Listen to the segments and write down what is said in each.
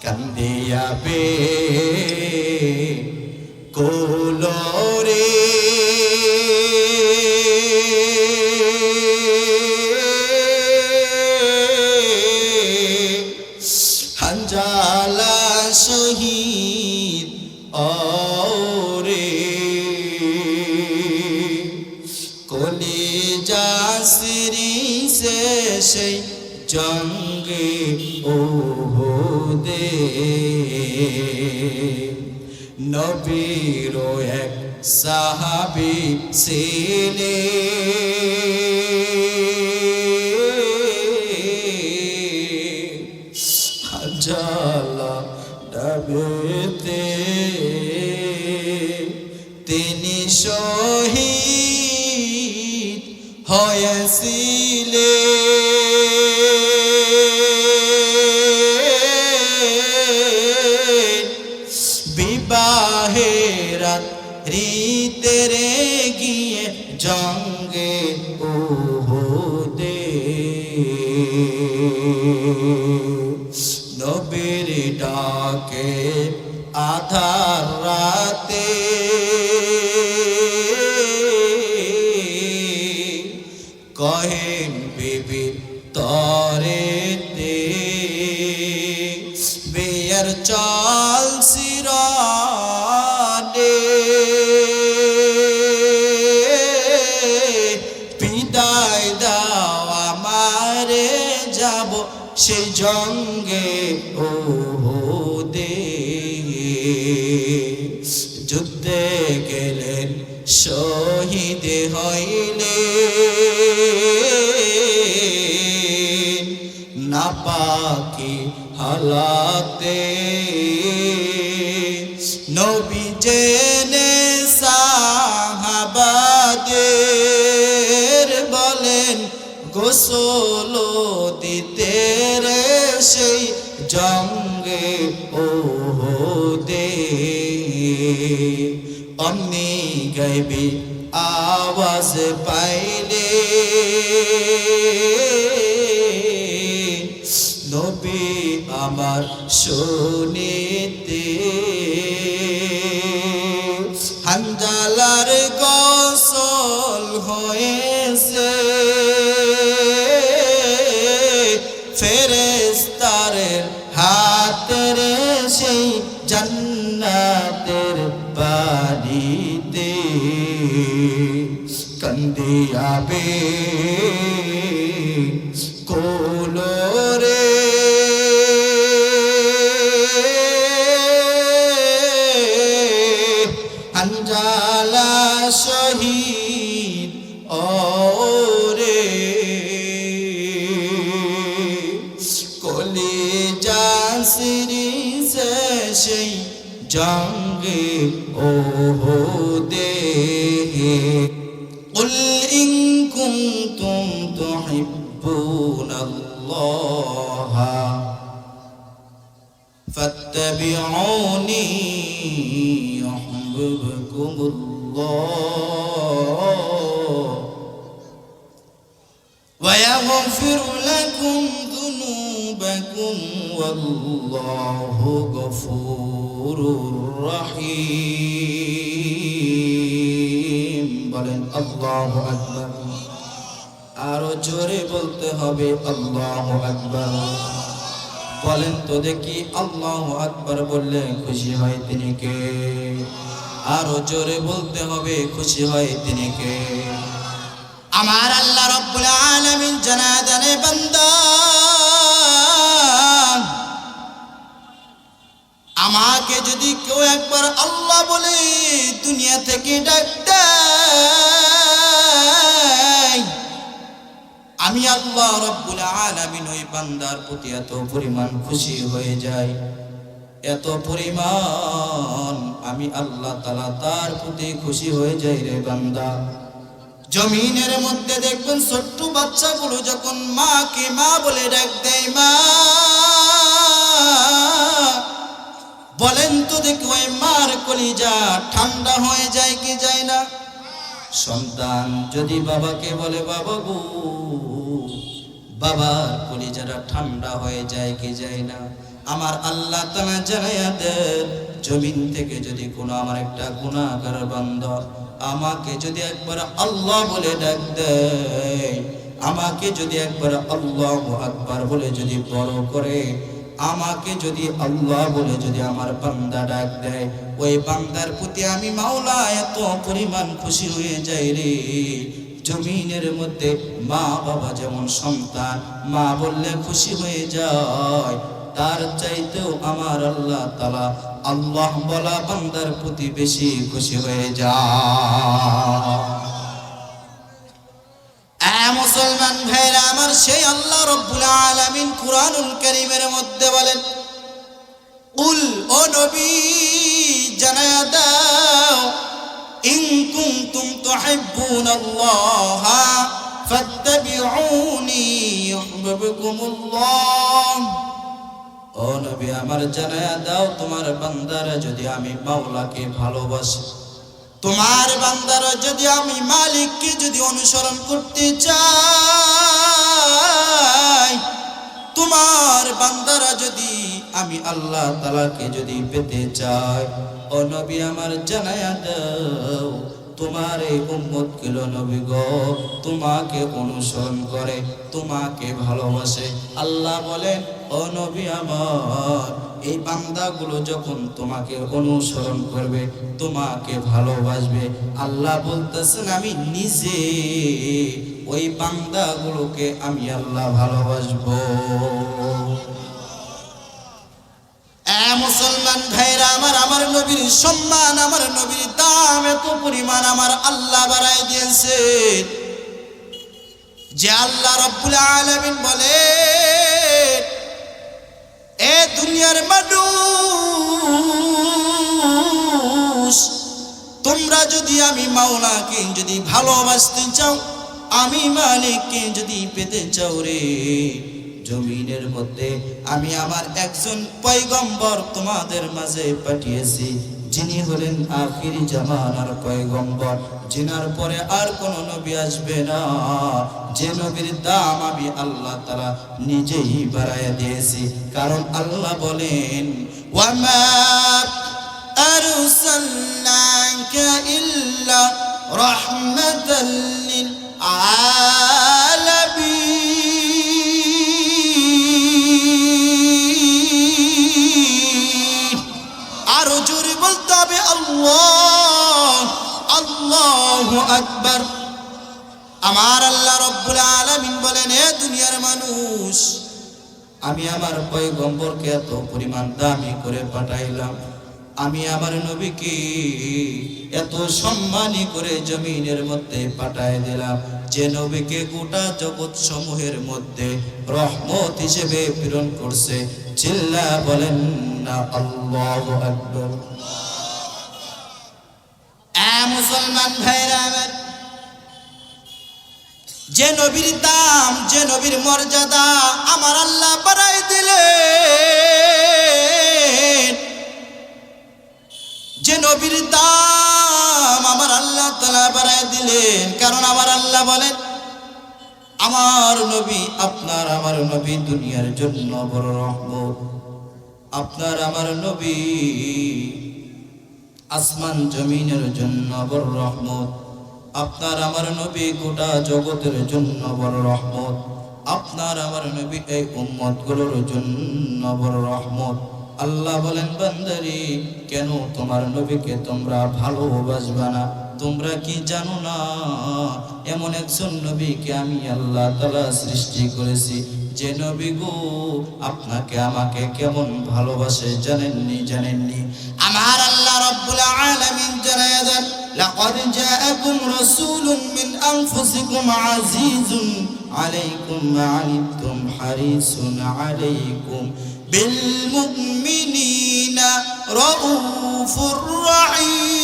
কান্দিয়াবে কোলরে হানজালা শহীদ ওরে কলিজা সিরিসে সেই জঙ্গে ওহদে নবীর এক সাহাবী ছিলে জালা ডাবেতে তিনি শহীদ হয়েছিলেন বিবাহের রীতেরে গিয়ে জঙ্গে ওহদে নবীর ডাকে আধার রাতে কহেন বিবি তরেতে বেয়ার চাল সিরানে বিদায় দাও আমারে যাব সেই জঙ্গে ওহদে যুদ্ধে গেলেন শহীদ হইলেন নাপাকি হালাতে নবী জেনে সাহাবাদের বলেন গোসল দিতে রে সেই জঙ্গে ওহদে অমনি গাইবি আওয়াজ পাইলে নবী আমার শুনিতে হানজালার গোসল হয়েছে ফেরেশতাদের হাতের সেই জান্নাতের বাড়িতে কান্দিয়াবে কোলরে হানজালা শহীদ ওরে কলিজা সিরিসে সেই জঙ্গে ওহদে قل إن كنتم تحبون الله فاتبعوني يحببكم الله ويغفر لكم ذنوبكم والله غفور رحيم বলেন আল্লাহু আকবার আরো জোরে বলতে হবে আল্লাহু আকবার বলেন তো দেখি আল্লাহু আকবার বললে খুশি হয় তিনি কে আরো জোরে বলতে হবে খুশি হয় তিনি কে আমার আল্লাহ রাব্বুল আলামিন জানাজানে বান্দা আমাকে যদি কেউ একবার আল্লাহ বলে দুনিয়া থেকে ডাক দেয় আমি আল্লাহ রাব্বুল আলামিন ওই বান্দার প্রতি এত পরিমাণ খুশি হয়ে যাই এত পরিমাণ আমি আল্লাহ তাআলা তার প্রতি খুশি হয়ে যাই রে বান্দা জমিনের মধ্যে দেখবেন ছোট্ট বাচ্চাগুলো যখন মাকে মা বলে ডাক দেয় মা বলেন তো দেখো ওই মার কলিজা ঠান্ডা হয়ে যায় কি যায় না সন্তান যদি বাবাকে বলে বাবা গো বাবার কলিজাটা ঠান্ডা হয়ে যায় কি যায় না আমার আল্লাহ তাআলা জানায়া দেন, জমিন থেকে যদি কোনো আমার একটা গুনাহগার বান্দা আমাকে যদি একবার আল্লাহ বলে ডাক দেয়, আমাকে যদি একবার আল্লাহু আকবার বলে যদি বড় করে, আমাকে যদি আল্লাহ বলে যদি আমার বান্দা ডাক দেয়, ওই বান্দার প্রতি আমি মাওলা এত পরিমাণ খুশি হয়ে যাই রে। জমিনের মধ্যে মা বাবা যেমন সন্তান মা বললে খুশি হয়ে যায়, তার চাইতেও আমার আল্লাহ তাআলা আল্লাহ বলা বান্দার প্রতি বেশি খুশি হয়ে যায়। মুসলমান ভাইরা আমার, সেই আল্লাহ রব্বুল আলামিন কুরআনুল কারীমের মধ্যে বলেন, কুল ও নবী জানায়া দাও, ইন কুনতুম তুহিব্বুনাল্লাহ ফাত্তাবিউনি ইউহিব্বুকুমুল্লাহ। ও নবী আমার জানায়া দাও, তোমার বান্দারা যদি আমি মাওলাকে ভালোবাসি, তোমার বান্দারা যদি আমি মালিককে যদি অনুসরণ করতে চাই, তোমার বান্দারা যদি আমি আল্লাহ তাআলাকে যদি পেতে চাই, ও নবী আমার জানায়া দাও, তোমার এই উম্মত গুলো নবী গো তোমাকে অনুসরণ করে, তোমাকে ভালোবাসে। আল্লাহ বলেন, ও নবী আমার এই বান্দাগুলো যখন তোমাকে অনুসরণ করবে, তোমাকে ভালোবাসবে, আল্লাহ বলতেছেন আমি নিজে ওই বান্দাগুলোকে আমি আল্লাহ ভালোবাসবো। মুসলমান ভাইরা আমার, আমার নবীর সম্মান, আমার নবীর দাম এত পরিমাণ আমার আল্লাহ বাড়ায় দিয়েছে যে আল্লাহ রব্বুল আলামিন বলে, এ দুনিয়ার মানুষ, তোমরা যদি আমি মাওলাকে যদি ভালোবাসতে চাও, আমি মালিককে যদি পেতে চাও রে, জমিনের মধ্যে আমি আমার একজন পয়গম্বর তোমাদের মাঝে পাঠিয়েছি, যিনি হলেন আখির জামানার পয়গম্বর, যিনার পরে আর কোন নবী আসবে না, যে নবীর দাম আমি আল্লাহ তাআলা নিজেই বাড়ায়া দিয়েছি। কারণ আল্লাহ বলেন, ওয়ামা আরসালনাকা ইল্লা রাহমাতাল লিল আলামিন। আরো জোরে বলতে হবে আল্লাহ, আল্লাহু আকবার। আমার আল্লাহ রব্বুল আলামিন বলেন, এ দুনিয়ার মানুষ, আমি আমার পয়গম্বরকে এত পরিমাণ দামি করে পাঠাইলাম, আমি আমার নবীকে এত সম্মানী করে জমিনের মধ্যে পাঠায় দিলাম, যে নবীকে গোটা জগৎ সমূহের মধ্যে রহমত হিসেবে প্রেরণ করছে। চিল্লা বলেন না আল্লাহু আকবার। মুসলমান ভাইরা আমার, যে নবীর দাম, যে নবীর মর্যাদা আমার আল্লাহ বাড়াই দিলেন, যে নবীর দাম আমার আল্লাহ তাআলা বাড়াই দিলেন। কারণ আমার আল্লাহ বলেন, আমার নবী, আপনার আমার নবী দুনিয়ার জন্য বড় রহমত, আপনার আমার নবী আসমান জমিনের জন্য বড় রহমত, আপনার আমার নবী গোটা জগতের জন্য বড় রহমত, আপনার আমার নবী এই উম্মতগুলোর জন্য বড় রহমত। আল্লাহ বলেন, বান্দারে কেন তোমার নবীকে তোমরা ভালোবাসবা না? তোমরা কি জানো না এমন একজন নবীকে আমি আল্লাহ তাআলা সৃষ্টি করেছি, যে নবী গো আপনাকে আমাকে কেমন ভালোবাসে জানেননি? জানেননি? আমার আল্লাহ রব্বুল আলামিন জানায়া দেন, লাকাদ জাআকুম রাসূলুম মিন আনফুসিকুম আজিজুন আলাইকুম মা আনিতুম হারিসুন আলাইকুম বিল মুমিনিনা রাউফুর রাহিম।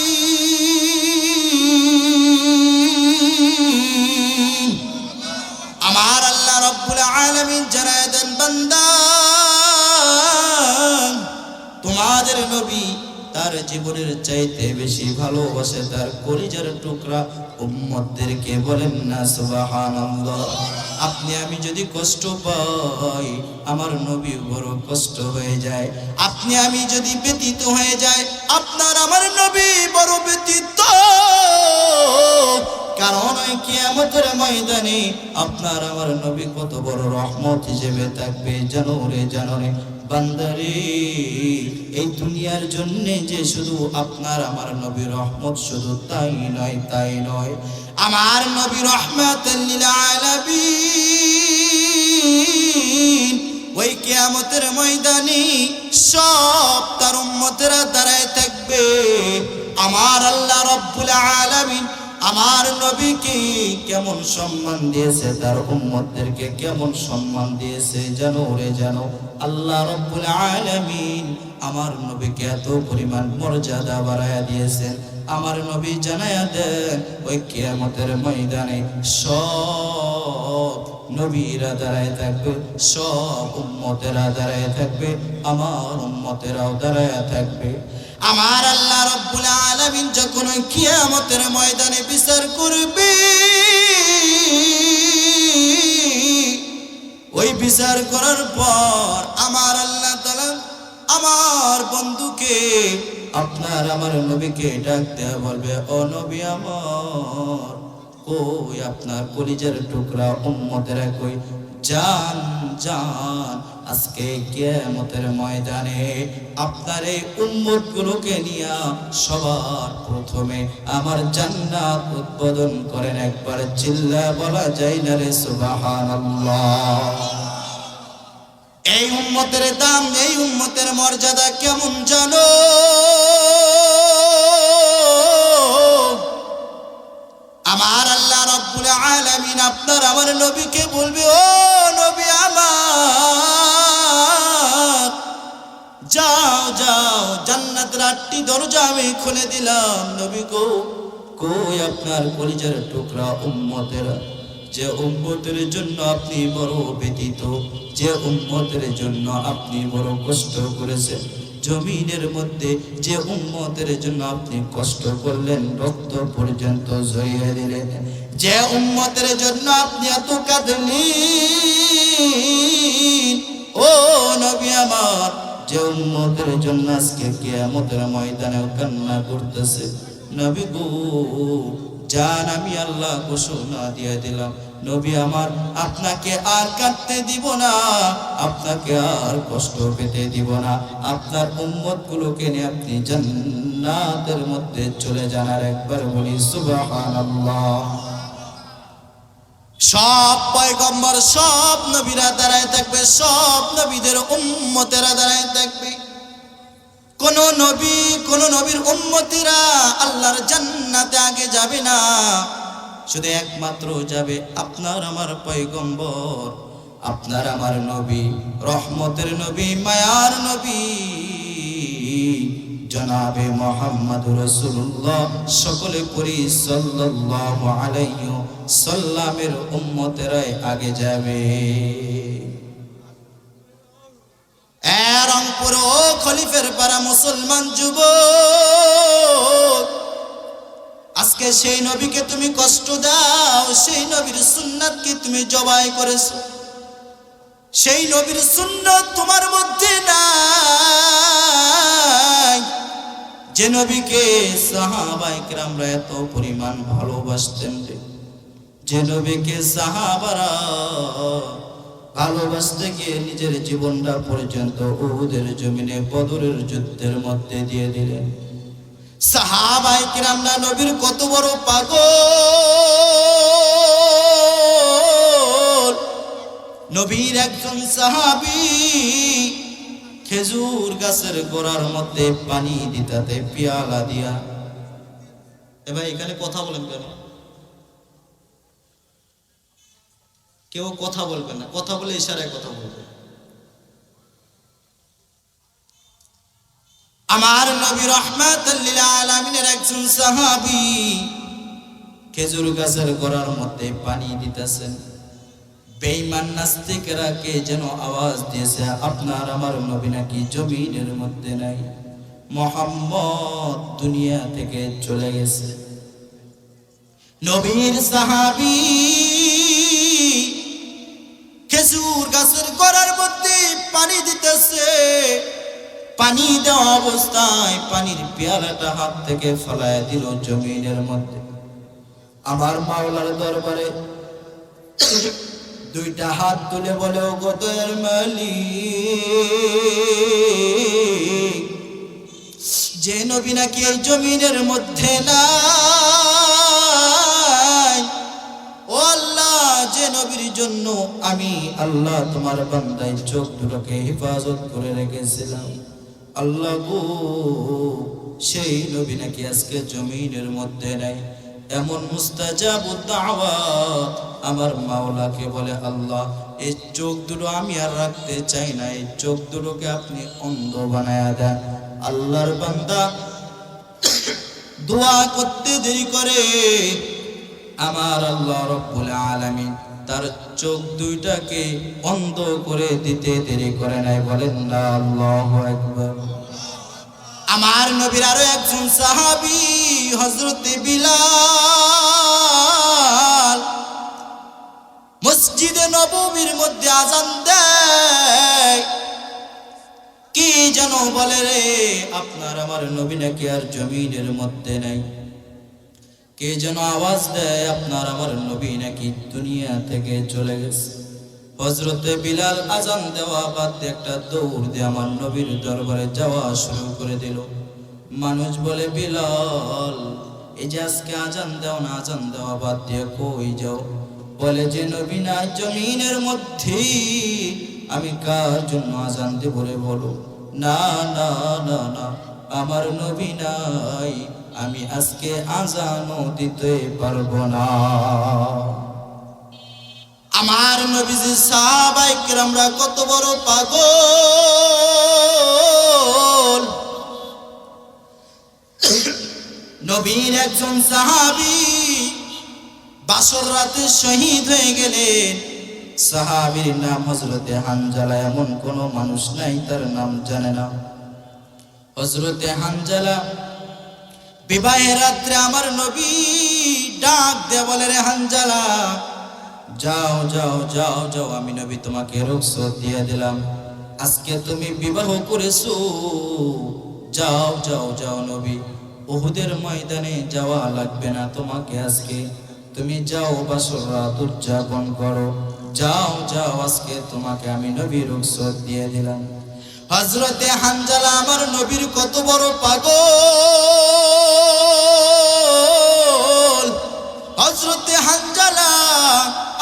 আমার আল্লাহ রব্বুল আলামিন জানায় দেন, বান্দা তোমাদের নবী তার জীবনের চাইতে বেশি ভালোবাসে তার কলিজার টুকরা উম্মতদেরকে। বলেন না সুবহানাল্লাহ। আপনি আমি যদি কষ্ট পাই, আমার নবী বড় কষ্ট হয়ে যায়। আপনি আমি যদি ব্যতীত হয়ে যায়, আপনার আমার নবী বড় ব্যতীত। কারণ ওই কিয়ামতের ময়দানে আপনার আমার নবী কত বড় রহমত হিসেবে থাকবে। জানো রে, জানো রে বান্দারে, এই দুনিয়ার জন্য যে শুধু আপনার আমার নবী রহমত, শুধু তাই নয়, তাই নয়, আমার নবী রহমাতুল লিল আলামিন ওই কিয়ামতের ময়দানে সব তার উম্মতেরা দাঁড়ায় থাকবে। আমার আল্লাহ রাব্বুল আলামিন আমার নবীকে কেমন সম্মান দিয়েছে, তার উম্মতদেরকে কেমন সম্মান দিয়েছে। জানো রে, জানো আল্লাহ রাব্বুল আলামিন আমার নবীকে এত পরিমাণ মর্যাদা বাড়ায়া দিয়েছেন। আমার নবী জানায়া দেন ওই কিয়ামতের ময়দানে সব নবীরা দাঁড়ায় থাকবে, সব উম্মতেরা দাঁড়ায় থাকবে, আমার উম্মতেরাও দাঁড়ায় থাকবে। আমার আল্লাহ রাব্বুল আলামিন যখন ওই কিয়ামতের ময়দানে বিচার করবে, ওই বিচার করার পর আমার আল্লাহ তাআলা আমার বন্ধুকে, আপনার আমার নবীকে ডাক দেয়া বলবে, ও নবী আমার, ওই আপনার কলিজার টুকরা উম্মতেরা কই? জান জান, আজকে কিয়ামতের ময়দানে আপনার এই উম্মতগুলোকে নিয়ে সবার প্রথমে আমার জান্নাত উদ্বোধন করেন। একবার চিল্লা বলা যায় না রে সুবহানাল্লাহ। এই উম্মতের দাম, এই উম্মতের মর্যাদা কেমন জানো? আমার আল্লাহ রাব্বুল আলামিন আপনার আমার নবীকে বলবে, ও নবী আমার, যাও যাও, জান্নাতের 8টি দরজা আমি খুলে দিলাম। নবী গো, কই আপনার কলিজার টুকরা উম্মতেরা, যে উম্মতের জন্য আপনি বড় ব্যতীত, যে উম্মতের জন্য আপনি বড় কষ্ট করেছেন, জমিনের মধ্যে যে উম্মতের জন্য আপনি কষ্ট করলেন, রক্ত পর্যন্ত ঝরিয়ে দিলেন, যে উম্মতের জন্য আপনি এত কাঁদলেন, ও নবী আমার, যে উম্মতের জন্য আজকে কিয়ামতের ময়দানে কান্না করতেছে, নবী গো জান, আমি আল্লাহ ঘোষণা দিয়ে দিলাম, নবী আমার, আপনাকে আর কাঁদতে দিব না, আপনাকে আর কষ্ট পেতে দিব না। আপনার উম্মতগুলোকে নিয়ে আপনি জান্নাতের মধ্যে চলে যান। আর একবার বলি সুবহানাল্লাহ। সব পয়গম্বর, সব নবীরা দাঁড়ায় থাকবে, সব নবীদের উম্মতেরা দাঁড়ায় থাকবে। কোন নবীর উম্মতিরা আল্লাহর জান্নাতে আগে যাবে না, শুধু একমাত্র যাবে আপনার আমার পয়গম্বর, আপনার আমার নবী, রহমতের নবী, মায়ার নবী জনাবে মুহাম্মদুর রাসূলুল্লাহ। সকলে পড়ি সাল্লাল্লাহু আলাইহি সাল্লামের উম্মতেরাই আগে যাবে। রংপুর ও খলিফের পাড়া মুসলমান যুবক, আজকে সেই নবীকে তুমি কষ্ট দাও, সেই নবীর সুন্নাতকে তুমি জবাই করেছো, সেই নবীর সুন্নাত তোমার মধ্যে নাই। যে নবীকে সাহাবায়ে কেরামরা এত পরিমাণ ভালোবাসতেন, যে নবীকে সাহাবারা ভালোবাসতে গিয়ে নিজের জীবনটা পর্যন্ত উহুদের জমিনে বদরের যুদ্ধের মধ্যে দিয়ে দিলেন। সাহাবায়ে কেরামরা নবীর কত বড় পাগল। নবীর একজন সাহাবী খেজুর গাছের গোড়ার মধ্যে পানি দিতাতে পিয়ালা দিয়া। এবার এখানে কথা বলেন কেন? কেউ কথা বলবে না, কথা বলে ইশারায় কথা বলবে। আমার নবী রাহমাতুল লিল আলামিনের একজন সাহাবী খেজুর গাছের গোড়ার মধ্যে পানি দিতেছেন। বেঈমান নাস্তিকরা কে যেন আওয়াজ দিয়েছে, আপনার আমার নবী নাকি জমিনের মধ্যে নাই। মুহাম্মদ দুনিয়া থেকে চলে গেছে। নবীর সাহাবী খেজুর গাছের গোড়ার মধ্যে পানি দিতেছে। পানি দেওয়া অবস্থায় পানির পেয়ালাটা হাত থেকে ফেলায় দিল জমিনের মধ্যে। আমার মাওলার দরবারে দুইটা হাত তুলে বলে, ও গো দয়ার মালিক, যে নবী নাকি এই জমিনের মধ্যে নাই, ও আল্লাহ, যে নবীর জন্য আমি আল্লাহ তোমার বান্দায় চোখ দুটোকে হেফাজত করে রেখেছিলাম, আল্লাহ গো, সেই নবী নাকি আজকে জমিনের মধ্যে নাই। এমন মুস্তাজাবুদ দাওয়াত আমার মাওলাকে বলে, আল্লাহ, এই চোখ দুটো আমি আর রাখতে চাই না, এই চোখ দুটোকে আপনি অন্ধ বানায়া দেন। আল্লাহর বান্দা দোয়া করতে দেরি করে আমার আল্লাহ রব্বুল আলামিন তার চোখ দুইটাকে অন্ধ করে দিতে দেরি করে নাই। বলেন না আল্লাহু আকবার। আমার নবীর আরো একজন সাহাবী হযরত বিলাল মসজিদে নববীর মধ্যে আযান দেয়। কি যেন বলে, রে আপনার আমার নবী নাকি আর জমিনের মধ্যে নাই। কে যেন আওয়াজ দেয়, আপনার আমার নবী নাকি দুনিয়া থেকে চলে গেছে। হযরতে বিলাল আযান দেওয়া বাদ দিয়ে একটা দৌড় দিয়ে আমার নবীর দরবারে যাওয়া শুরু করে দিল। মানুষ বলে, বিলাল, এই যে আজকে আযান দেও না, আযান দেওয়া বাদ দিয়ে কই যাও? বলে, যে নবী নাই জমিনের মধ্যে, আমি কার জন্য আযান দেব রে বলো? না না না না, আমার নবী নাই, আমি আজকে আযানও দিতে পারবো না। আমার নবীজি সাহাবায়ে কেরামরা কত বড় পাগল। নবীর একজন সাহাবী বাসর রাতে শহীদ হয়ে গেলেন। সাহাবীর নাম হযরতে হানজালা। এমন কোন মানুষ নাই তার নাম জানে না। হযরতে হানজালা বিবাহের রাত্রে আমার নবী ডাক দিয়ে বলে, রে হানজালা, যাও যাও যাও যাও, আমি নবী তোমাকে রুখসত দিয়ে দিলাম। আজকে তুমি বিবাহ করেছো, যাও যাও যাও নবী, উহুদের ময়দানে যাওয়া লাগবে না তোমাকে, আজকে তুমি যাও বাসর রাত উদযাপন করো। যাও যাও, আজকে তোমাকে আমি নবী রুখসত দিয়ে দিলাম। হযরতে হানজালা আমার নবীর কত বড় পাগল। হযরতে হানজালা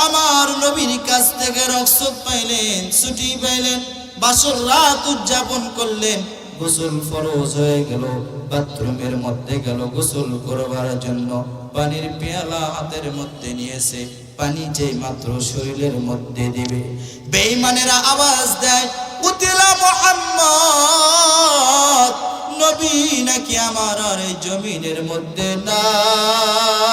আমার নবীর কাছ থেকে রুখসত পাইলেন, ছুটি পাইলেন, বাসর রাত উদযাপন করলেন। গোসল ফরজ হয়ে গেল, বাথরুমের মধ্যে গেল গোসল করবার জন্য। পানির পেয়ালা হাতের মধ্যে নিয়েছে, পানি যেই মাত্র শরীরের মধ্যে দিবে, বেঈমানেরা আওয়াজ দেয়, উতিলা মুহাম্মদ, নবী নাকি আমার আর এই জমিনের মধ্যে নাই,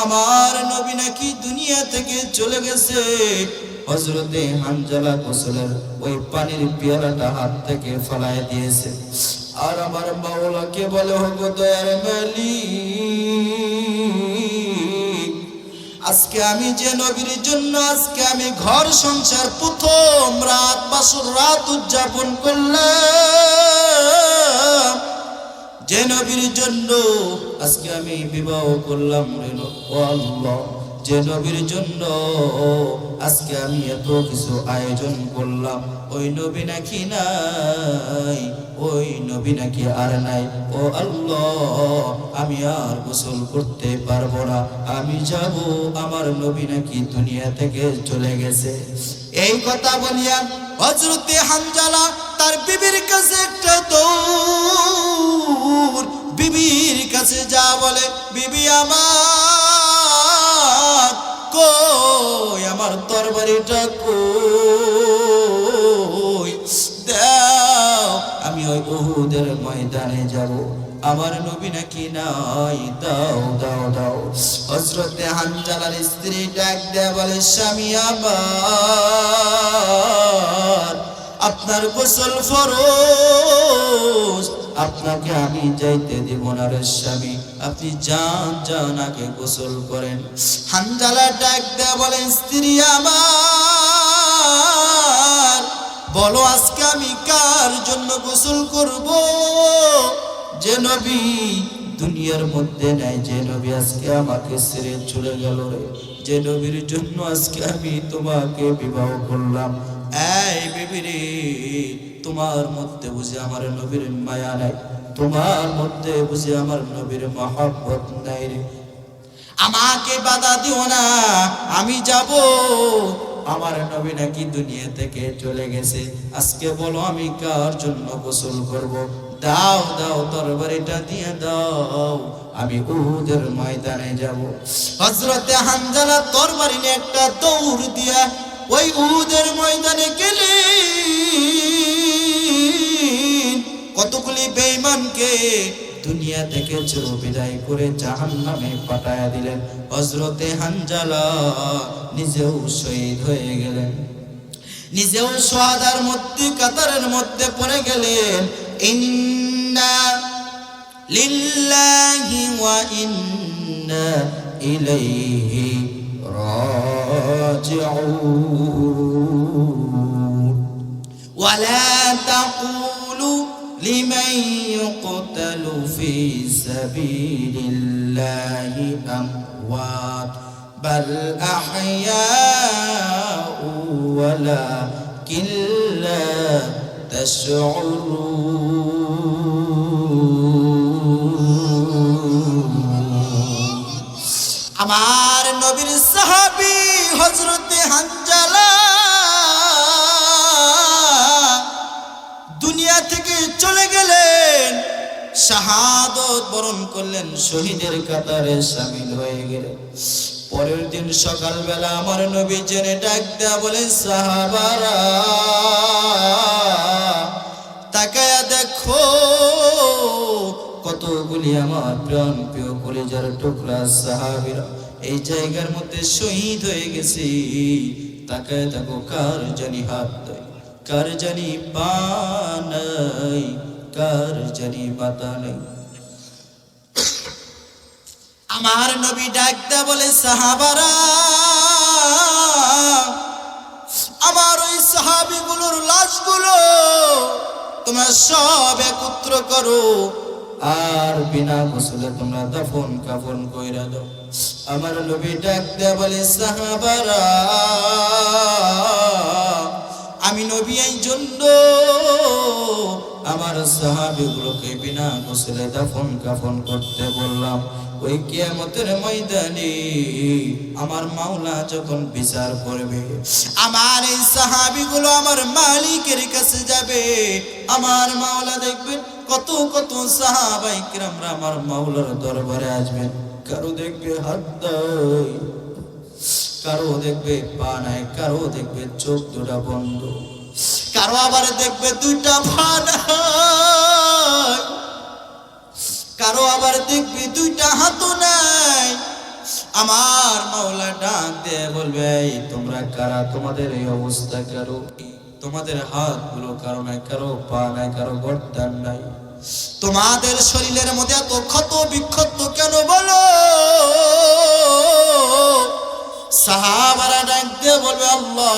আমার নবী নাকি দুনিয়া থেকে চলে গেছে। হযরতে হানজালা গোসলের ওই পানির পেয়ালাটা হাত থেকে ফেলায় দিয়েছে। আর আমার মাওলাকে বলে, ও গো দয়ার মালিক, আজকে আমি যে নবীর জন্য আজকে আমি ঘর সংসার প্রথম রাত বাসর রাত উদযাপন করলাম, যে নবীর জন্য আজকে আমি বিবাহ করলাম রে ও আল্লাহ, যে নবীর জন্য আজকে আমি এত কিছু আয়োজন করলাম, ওই নবী নাকি নাই, ওই নবী নাকি আর নাই। ও আল্লাহ, আমি আর গোসল করতে পারবো না, আমি যাব, আমার নবী নাকি দুনিয়া থেকে চলে গেছে। এই কথা বলিয়া হযরতে হানজালা তার বিবির কাছে একটা দৌড়, বিবির কাছে যা বলে, বিবি আমার কই, আমার তরবারিটা কই, দাও, আমি ওই উহুদের ময়দানে যাব, আমার নবী নাকি নাই, দাও দাও দাও। হযরতে হানজালার স্ত্রী ডাক দেয়া বলে, স্বামী আমার, আপনার গোসল ফরজ, আপনাকে আমি যাইতে দিব না রে স্বামী, আপনি যান আগে গোসল করেন। হানজালা ডাক দেয়া বলেন, স্ত্রী আমার, বলো আজকে আমি কার জন্য গোসল করব? যে নবী দুনিয়ার মধ্যে নাই, যে নবী আজকে আমাকে ছেড়ে চলে গেল রে, যে নবীর জন্য আজকে আমি তোমাকে বিবাহ করলাম। এই বিবি রে, তোমার মধ্যে বুঝি আমার নবীর মায়া নাই? তোমার মধ্যে বুঝি আমার নবীর মহব্বত নাই রে? আমাকে বাধা দিও না, আমি যাব। আমার নবী নাকি দুনিয়া থেকে চলে গেছে, আজকে বলো আমি কার জন্য গোসল করব? দাও দাও, তরবারিটা দিয়ে দাও, আমি উহুদের ময়দানে যাব। হযরতে হানজালা তরবারি নিয়ে একটা দৌড় দিয়া ওই উহুদের ময়দানে গেলেন। কতগুলি বেঈমানকে দুনিয়া থেকে চির বিদায় করে জাহান্নামে পাঠায়া দিলেন। হযরতে হানজালা নিজেও শহীদ হয়ে গেলেন, নিজেও শাহাদার মধ্যে কাতারের মধ্যে পড়ে গেলেন। ইন্না লিল্লাহি ওয়া ইন্না ইলাইহি রাজিউন। ওয়ালা তাকুলু লিমান ইউকতালু ফি সাবিলিল্লাহি আমওয়াত বাল আহইয়াউ ওয়ালাকিন লা তাশউরুন। আমার নবীর সাহাবী হযরতে হানজালা দুনিয়া থেকে চলে গেলেন, শাহাদত বরণ করলেন, শহীদের কাতারে শামিল হয়ে গেলেন। পরের দিন সকালবেলা আমার নবী জেনে ডাক দেয়া বলেন, সাহাবারা তাকায়া দেখো, কতগুলি আমার প্রাণ প্রিয় কলিজার টুকরা সাহাবীরা এই জায়গার মধ্যে শহীদ হয়ে গেছে। তাকায় দেখো, কার জানি হাত দেয়, কার জানি পা নাই, কার জানি মাথা নেই। আমার নবী ডাক দেয়া বলে, সাহাবারা আমার ওই সাহাবীগুলোর লাশগুলো তোমরা সব একত্র করো, আর বিনা গোসলে তোমরা দাফন কাফন কইরা দাও। আমার নবী ডাক দেয়া বলে, সাহাবারা আমি নবী এই জন্য আমার সাহাবীগুলোকে বিনা গোসলে দাফন কাফন করতে বললাম। ওই কিয়ামতের ময়দানে আমার মাওলা যখন বিচার করবে, আমার এই সাহাবীগুলো আমার মালিকের কাছে যাবে। আমার মাওলা দেখবেন কত কত সাহাবায়ে কিরামরা আমার মাওলার দরবারে আসবেন। কারো দেখবে হাত নাই, কারো দেখবে পা নাই, কারো দেখবে চোখ দুটা বন্ধ, কারো আবার দেখবে দুইটা পা নাই, কারো আবার দেখবি দুইটা হাতও নাই। আমার মাওলা ডাক দিয়ে বলবে, এই তোমরা কারা? তোমাদের এই অবস্থা কারো? তোমাদের হাতগুলো কারো নাই, কারো পা নাই, কারো গর্দান নাই, তোমাদের শরীরের মধ্যে এত ক্ষত বিক্ষত কেন বলো? সাহাবারা ডাক দিয়ে বলবে, আল্লাহ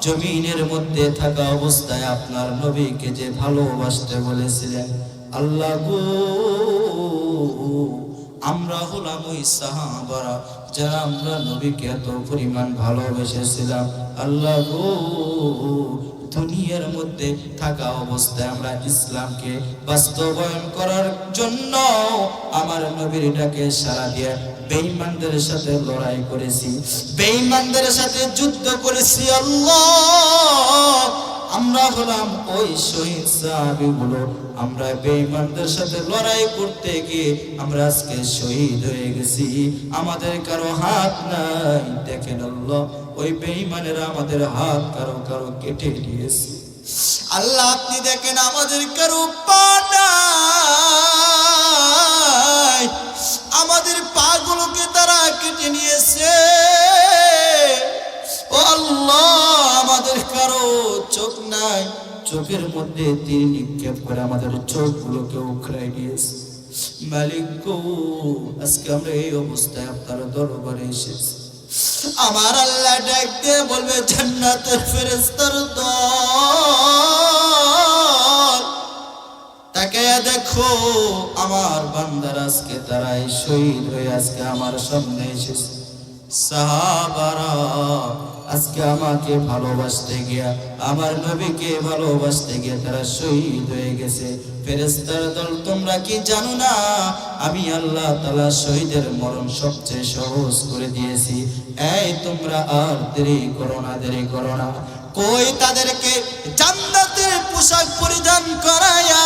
জমিনের মধ্যে থাকা অবস্থায় আপনার নবীকে যে ভালোবাসতে বলেছিলেন, আল্লাহ গো আমরা হলাম ওই সাহাবারা যারা আমরা নবীকে এত পরিমাণ ভালোবেসেছিলাম। আল্লাহ গো দুনিয়ার মধ্যে থাকা অবস্থায় আমরা ইসলামকে বাস্তবায়ন করার জন্য আমার নবীর ডাকে সাড়া দিয়ে বেঈমানদের সাথে লড়াই করেছি, বেঈমানদের সাথে যুদ্ধ করেছি। আল্লাহ আমরা হলাম ওই শহীদ সাহাবীগুলো, আমরা বেঈমানদের সাথে লড়াই করতে গিয়ে আমরা আজকে শহীদ হয়ে গেছি। আমাদের কারো হাত নাই, দেখেন আল্লাহ ওই বেঈমানেরা আমাদের হাত কারো কারো কেটে দিয়েছে। আল্লাহ আপনি দেখেন আমাদের কারো পা নাই, আমাদের পাগুলোকে তারা কেটে নিয়েছে। ও আল্লাহ আমাদের কারো চোখ নাই, চোখের মধ্যে তীর নিক্ষেপ করে আমাদের চোখগুলোকে উখড়াই দিয়েছে। মালিক গো, আজকে আমরা এই অবস্থায় আপনার দরবারে এসেছি। আমার আল্লাহ ডাক দিয়ে বলবে, জান্নাতের ফেরেশতার দল, তাকায়া দেখো আমার বান্দার আজকে তারাই শহীদ হয়ে আজকে আমার সামনে এসেছে। সাহাবারা আজকে আমাকে ভালোবাসতে গিয়া, আমার নবীকে ভালোবাসতে গিয়ে তারা শহীদ হয়ে গেছে। ফেরেশতার দল, তোমরা কি জানো না আমি আল্লাহ তাআলা শহীদের মরণ সবচেয়ে সহজ করে দিয়েছি। এই তোমরা আর দেরি করো না, দেরি করো না। কই তাদেরকে জান্নাতের পোশাক পরিধান করায়া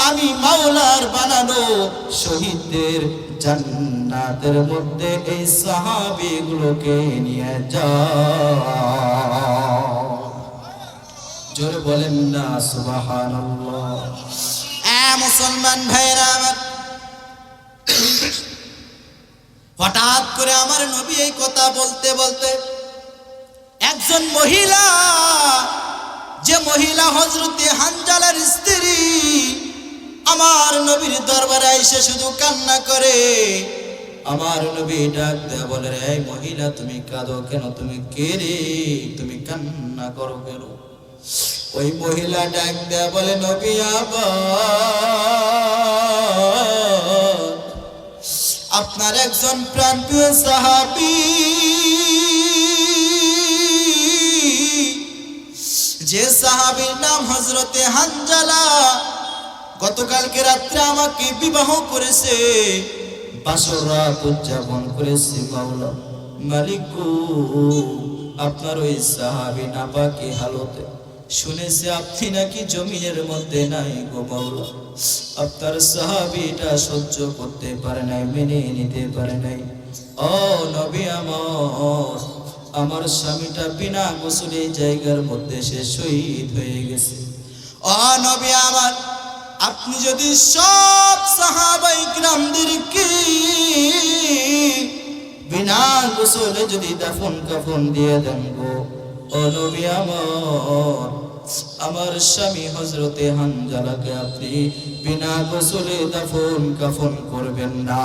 আমি মাওলার বানানো শহীদদের জান্নাতের মধ্যে এই সাহাবীগুলোকে নিয়ে যাও। জোরে বলেন না সুবহানাল্লাহ। মুসলমান ভাইরা আমার, হঠাৎ করে আমার নবী এই কথা বলতে বলতে একজন মহিলা, যে মহিলা হযরতে হানজালার স্ত্রী, আমার নবীর দরবারে এসে শুধু কান্না করে। আমার নবী ডাক দেয়া বলে, এই মহিলা তুমি কাঁদো কেন? তুমি কে রে? তুমি কান্না করো কেন? ওই মহিলা ডাক দেয়া বলে, নবী আপনার একজন প্রাণপ্রিয় সাহাবী, যে সাহাবীর নাম হযরতে হানজালা, গতকালকে রাত্রে আমাকে বিবাহ করেছে, বাসর রাত উদযাপন করেছে। মাওলা মালিক গো, আপনার ওই সাহাবী নাপাকি হালতে শুনেছে আপনি নাকি জমিনের মধ্যে নাই গো মাওলা। আপনার সাহাবীটা সহ্য করতে পারে নাই, মেনে নিতে পারে নাই। ও নবী আমার স্বামীটা বিনা গোসলে জায়গার মধ্যে সে শহীদ হয়ে গেছে। ও নবী আমার, আপনি যদি সব সাহাবায়ে কিরামদেরকে বিনা গোসলে যদি দাফন কাফন দিয়ে দেন গো, ও নবী আমার স্বামী হযরতে হানজালাকে আপনি বিনা গোসলে দাফন কাফন করবেন না।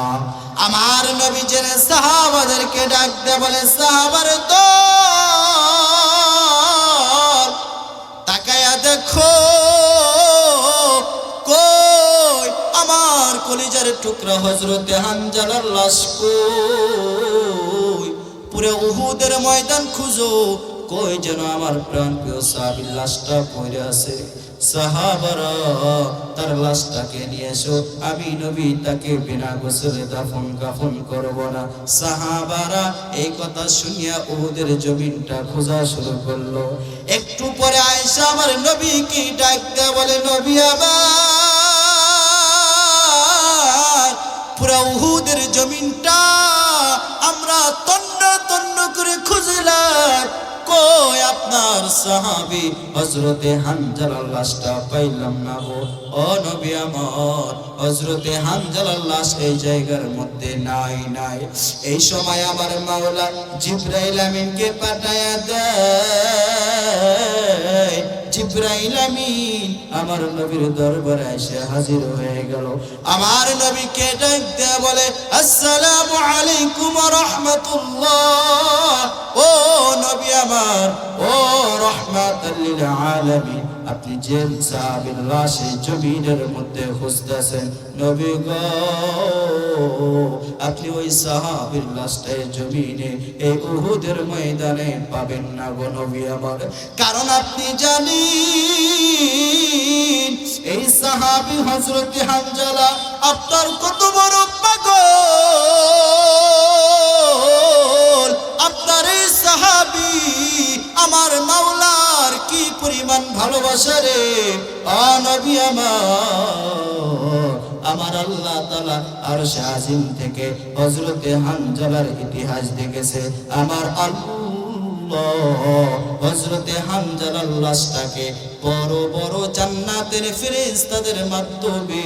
আমার নবী জেনে সাহাবাদেরকে ডাক দেয়া বলে, সাহাবার দল, তাকায়া দেখো কই আমার কলিজার টুকরা হযরতে হানজালার লাশ কই? পুরো উহুদের ময়দান খুঁজো, কই যেন আমার প্রাণপ্রিয় সাহাবীর লাশটা পড়ে আছে। সাহাবারা তার লাশটাকে নিয়ে এসো, আমি নবী তাকে বিনা গোসলে দাফন কাফন করব না। সাহাবারা এই কথা শুনিয়া উহুদের জমিনটা খোঁজা শুরু করলো। একটু পরে আয়েশা আমার নবীকে ডাক দেয়া বলে, নবী আমার, পুরা উহুদের জমিনটা আমরা তন্ন তন্ন করে খুঁজলাম, কই আপনার সাহাবী হযরতে হানজালার লাশটা পাইলাম না গো। ও নবী আমার, হযরতে হানজালার লাশ এই জায়গার মধ্যে নাই। এই সময় আমার মাওলা জিবরাইল আমিনকে পাঠায়া দেয়। জিবরাইল আমিন আমার নবীর দরবারে এসে হাজির হয়ে গেল। আমার নবীকে ডাক দেয়া বলে, আসসালামু আলাইকুম ওয়া রাহমাতুল্লাহ। ও নবী আমার, ও রাহমাতাল লিল আলামিন, আপনি যে সাহাবীর লাশে জমিনের মধ্যে খুঁজতেছেন, নবী গো আপনি ওই সাহাবীর লাশটা জমিনে এই উহুদের ময়দানে পাবেন না গো নবী আমার। কারণ আপনি জানেন এই সাহাবী হযরতে হানজালা আপনার কত বড় পাগল। আপনার এই সাহাবী আমার মাওলার কি পরিমাণ ভালোবাসা রে। ও নবী আমার আল্লাহ তাআলা আরশে আজিম থেকে হযরতে হানজালার ইতিহাস দেখেছে। আমার আল্লাহ হযরতে হামজালার লাশটাকে বড় বড় জান্নাতের ফেরেশতাদের মাধ্যমে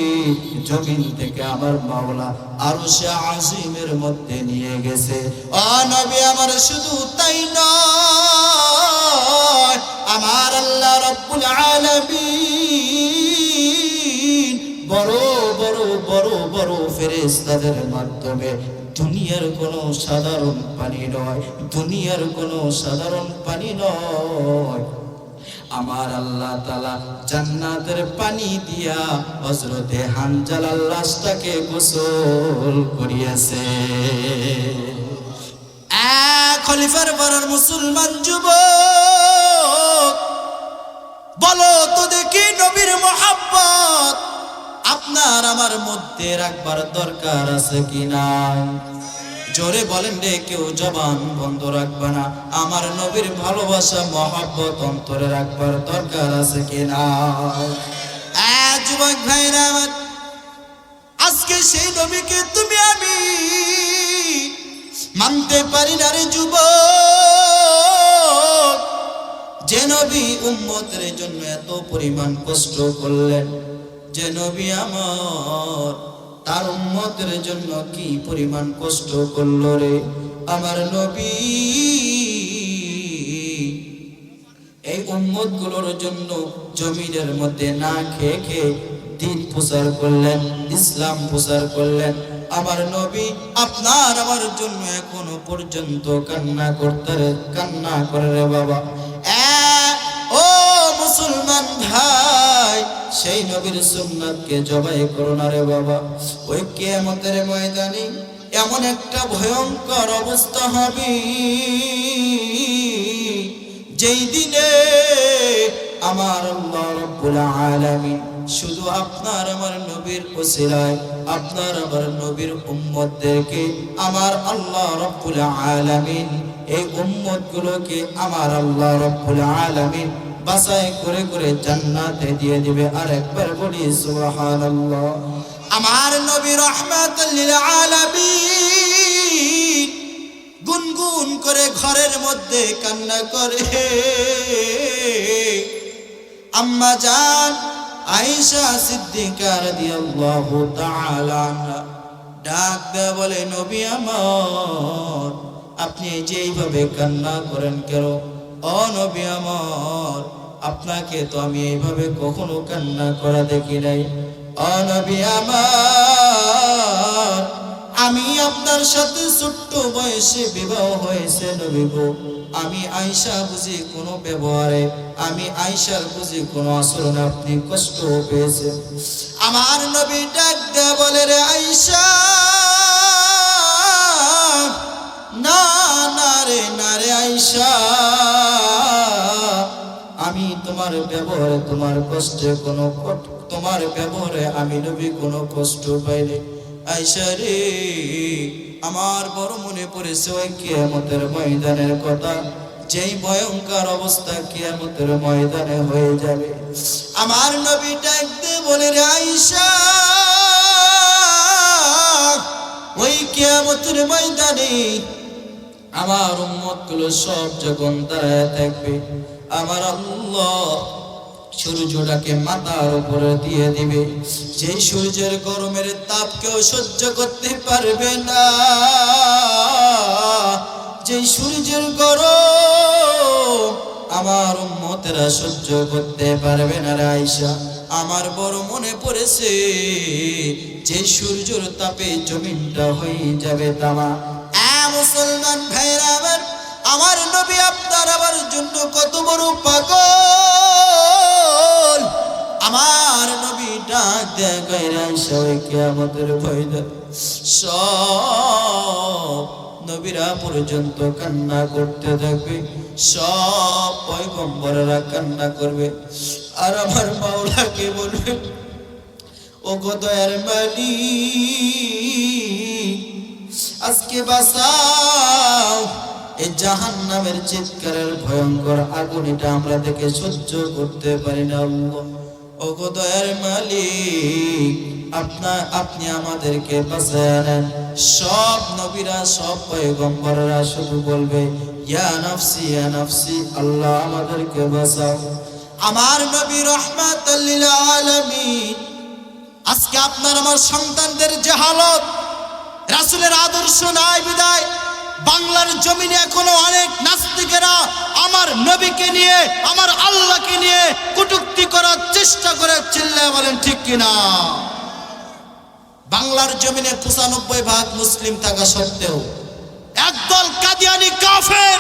জমিন থেকে আমার মাওলা আরশে আজিমের মধ্যে নিয়ে গেছে। ও নবী আমার, শুধু তাই নয়, আমার আল্লাহ রাব্বুল আলামিন বড় বড় বড় বড় ফেরেশতাদের মাধ্যমে, দুনিয়ার কোনো সাধারণ পানি নয়, দুনিয়ার কোনো সাধারণ পানি নয়, আমার আল্লাহ তাআলা জান্নাতের পানি দিয়া হযরতে হানজালার লাশটাকে গোসল করিয়েছে। খলিফার বাড়ার মুসলমান যুবক, বলো তো দেখি নবীর মোহাব্বত আপনার আমার মধ্যে রাখবার দরকার আছে কি নাই? জোরে বলেন রে, কেউ জবান বন্ধ রাখবে না। আমার নবীর ভালোবাসা মহব্বত অন্তরে রাখবার দরকার আছে কি না? যুবক ভাইরা আমার, আজকে সেই নবীকে তুমি আমি মানতে পারি না রে যুবক, যে নবী উম্মতের জন্য এত পরিমাণ কষ্ট করলেন, যে নবী আমার তার উম্মতের জন্য কি পরিমাণ কষ্ট করলো রে। আমার নবী এই উম্মত গুলোর জন্য জমিনের মধ্যে না খেয়ে খেয়ে দিন প্রচার করলেন, ইসলাম প্রচার করলেন। আমার নবী আপনার আমার জন্য এখনো পর্যন্ত কান্না করে রে বাবা। ও মুসলমান ভাই, সেই নবীর সুন্নাতকে জবাই করো না রে বাবা। ওই কিয়ামতের ময়দানে এমন একটা ভয়ঙ্কর অবস্থা হবে, যেই দিনে আমার আল্লাহ রাব্বুল আলামিন শুধু আপনার আমার নবীর ওসিলায় আপনার আমার নবীর উম্মতদেরকে আমার আল্লাহ রাব্বুল আলামিন এই উম্মতগুলোকে আমার আল্লাহ রাব্বুল আলামিন বাছাই করে করে জান্নাতে দিয়ে দিবে। আর একবার বলি সুবহানাল্লাহ। আমার নবী রাহমাতুল লিল আলামিন গুনগুন করে ঘরের মধ্যে কান্না করে। আম্মা জান আয়েশা সিদ্দিকা রাদিয়াল্লাহু তাআলা আনহা ডাক দিয়ে বলে, নবী আমার, আপনি যেইভাবে কান্না করেন কেন? ও নবী আমার, আপনাকে তো আমি এইভাবে কখনো কান্না করা দেখি নাই। ও নবী আমার, আমি আপনার সাথে ছোট্ট বয়সে বিবাহ হয়েছে নবী গো। আমি আয়েশা বুঝি কোনো ব্যবহারে, আমি আয়েশার বুঝি কোনো আচরণে আপনি কষ্ট পেয়েছেন। আমার নবী ডাক দেয়া বলে, রে আয়েশা, না না রে না রে আয়েশা, আমি তোমার ব্যবহারে তোমার কষ্টে কোনো তোমার ব্যবহারে আমি নবী কোনো কষ্ট পাইনি। আয়েশা রে, আমার বড় মনে পড়েছে ওই কিয়ামতের ময়দানের কথা, যেই ভয়ঙ্কর অবস্থা কিয়ামতের ময়দানে হয়ে যাবে। আমার নবী ডাক দিয়ে বলে, রে আয়েশা, ওই কিয়ামতের ময়দানে আমার উম্মতগুলো সব যখন দাঁড়ায় থাকবে, আমার আল্লাহ সূর্যটাকে মাথার উপরে দিয়ে দিবে। সেই সূর্যের গরমের তাপ কেউ সহ্য করতে পারবে না, যে সূর্যের গরম আমার উম্মতেরা সহ্য করতে পারবে না রে আয়েশা। আমার বড় মনে পড়েছে যে সূর্যের তাপে জমিনটা হয়ে যাবে তামা। মুসলমান ভাইরা আমার নবী আপনার আমার জন্য কত বড় পাগল। আমার নবী ডাক দেয় গায়রা সবাই কিয়ামতের ভয় সব নবীরা পর্যন্ত কান্না করতে থাকবে, সব পয়গম্বরেরা কান্না করবে। আর আমার মাওলাকে বলবে, ও গো দয়ার মালিক, আজকে বাঁচাও, এই জাহান্নামের চিৎকারের ভয়ঙ্কর আগুন এটা আমরা দেখে সহ্য করতে পারি না। আল্লাহ, ও গো দয়ার মালিক, আপনি আমাদেরকে বাঁচায় নেন। সব নবীরা সব পয়গম্বররা শুধু বলবে, ইয়া নাফসি ইয়া নাফসি, আল্লাহ আমাদেরকে বাঁচাও। আমার নবী রাহমাতুল লিল আলামিন, আজকে আপনার আমার সন্তানদের যে হালত, রাসূলের আদর্শ নাই বিদায় বাংলার জমিনে এখনো অনেক নাস্তিকেরা আমার নবীকে নিয়ে, আমার আল্লাহকে নিয়ে কটূক্তি করার চেষ্টা করে, চিল্লায় বলেন ঠিক কিনা? বাংলার জমিনে ৯৫% মুসলিম থাকা সত্ত্বেও একদল কাদিয়ানি কাফের,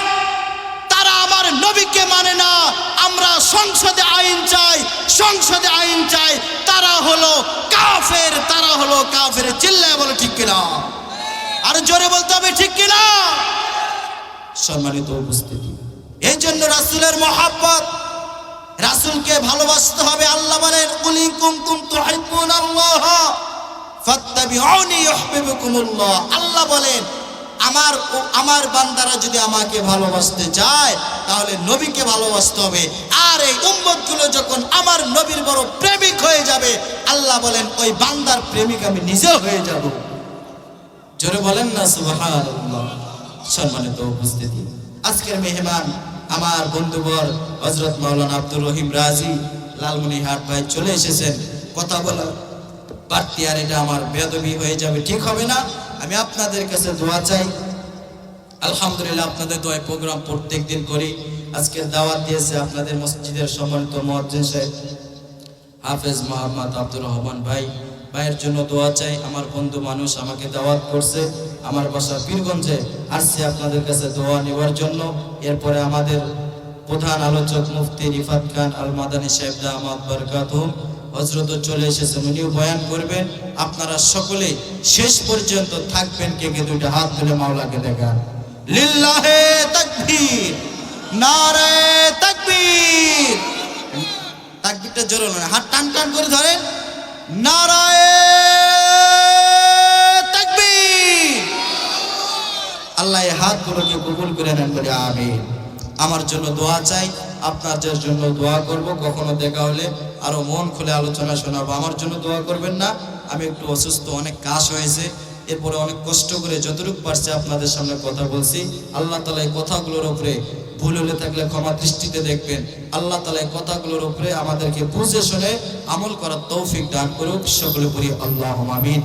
তারা আমার নবীকে মানে না। আমরা সংসদে আইন চাই, সংসদে আইন চাই, তারা হলো কাফের, তারা হলো কাফের। চিল্লায় বলে ঠিক কিনা? আর জোরে বলতে হবে ঠিক কিনা? সম্মানিত উপস্থিতি, এই জন্য রাসূলের মহব্বত, রাসূলকে ভালোবাসতে হবে। আল্লাহ বলেন কুল ইন কুনতুম তুহিব্বুনাল্লাহ ফাত্তাবিউনি ইউহিব্বুকুমুল্লাহ। আল্লাহ বলেন আমার বান্দারা যদি আমাকে ভালোবাসতে চায় তাহলে নবীকে ভালোবাসতে হবে। আর এই উম্মতগুলো যখন আমার নবীর বড় প্রেমিক হয়ে যাবে, আল্লাহ বলেন ওই বান্দার প্রেমিক আমি নিজে হয়ে যাব। জোরে বলেন না সুবহানাল্লাহ। সম্মানিত উপস্থিতি, আজকের মেহমান আমার বন্ধুবর হযরত মাওলানা আব্দুর রহিম রাজি লালমনিরহাট ভাই চলে এসেছেন। কথা বলা বাড়তি আর এটা আমার বেয়াদবি হয়ে যাবে, ঠিক হবে না। আমি আপনাদের কাছে দোয়া চাই। আলহামদুলিল্লাহ, আপনাদের দোয়ায় প্রোগ্রাম প্রত্যেক দিন করি। আজকে দাওয়াত দিয়েছে আপনাদের মসজিদের সম্মানিত মুয়াজ্জিন সাহেব হাফেজ মোহাম্মদ আব্দুর রহমান ভাই, ভাইয়ের জন্য দোয়া চাই। আমার বন্ধু মানুষ আমাকে দাওয়াত করছে, আমার বাসা পীরগঞ্জে, আসছে আপনাদের কাছে দোয়া নেওয়ার জন্য। এরপরে আমাদের প্রধান আলোচক মুফতি রিফাত খান আল মাদানী সাহেব দামাত বারাকাতুহুম হযরত চলে এসেছেন, উনিও বয়ান করবেন। আপনারা সকলে শেষ পর্যন্ত থাকবেন। কে কে দুইটা হাত তুলে মাওলাকে দেখান। লিল্লাহে তাকবীর, নারে তাকবীর। তাকবীরটা জোরে না, হাত টান টান করে ধরেন। নারায়ে তাকবীর। আল্লাহ এই হাতগুলোকে কবুল করে নেন, বলে আমিন। আমার জন্য দোয়া চাই, আপনাদের জন্য দোয়া করব। কখনো দেখা হলে আরো মন খুলে আলোচনা শোনাবো। আমার জন্য দোয়া করবেন না, আমি একটু অসুস্থ, অনেক কাশ হয়েছে। এরপরে অনেক কষ্ট করে যতটুকু পারছি আপনাদের সামনে কথা বলছি। আল্লাহ তাআলা এই কথাগুলোর উপরে ভুল হলে থাকলে ক্ষমা দৃষ্টিতে দেখবেন। আল্লাহ তাআলা এই কথাগুলোর উপরে আমাদেরকে বুঝে শুনে আমল করার তৌফিক দান করুক। সকলে পড়ি আল্লাহুম্মা আমিন।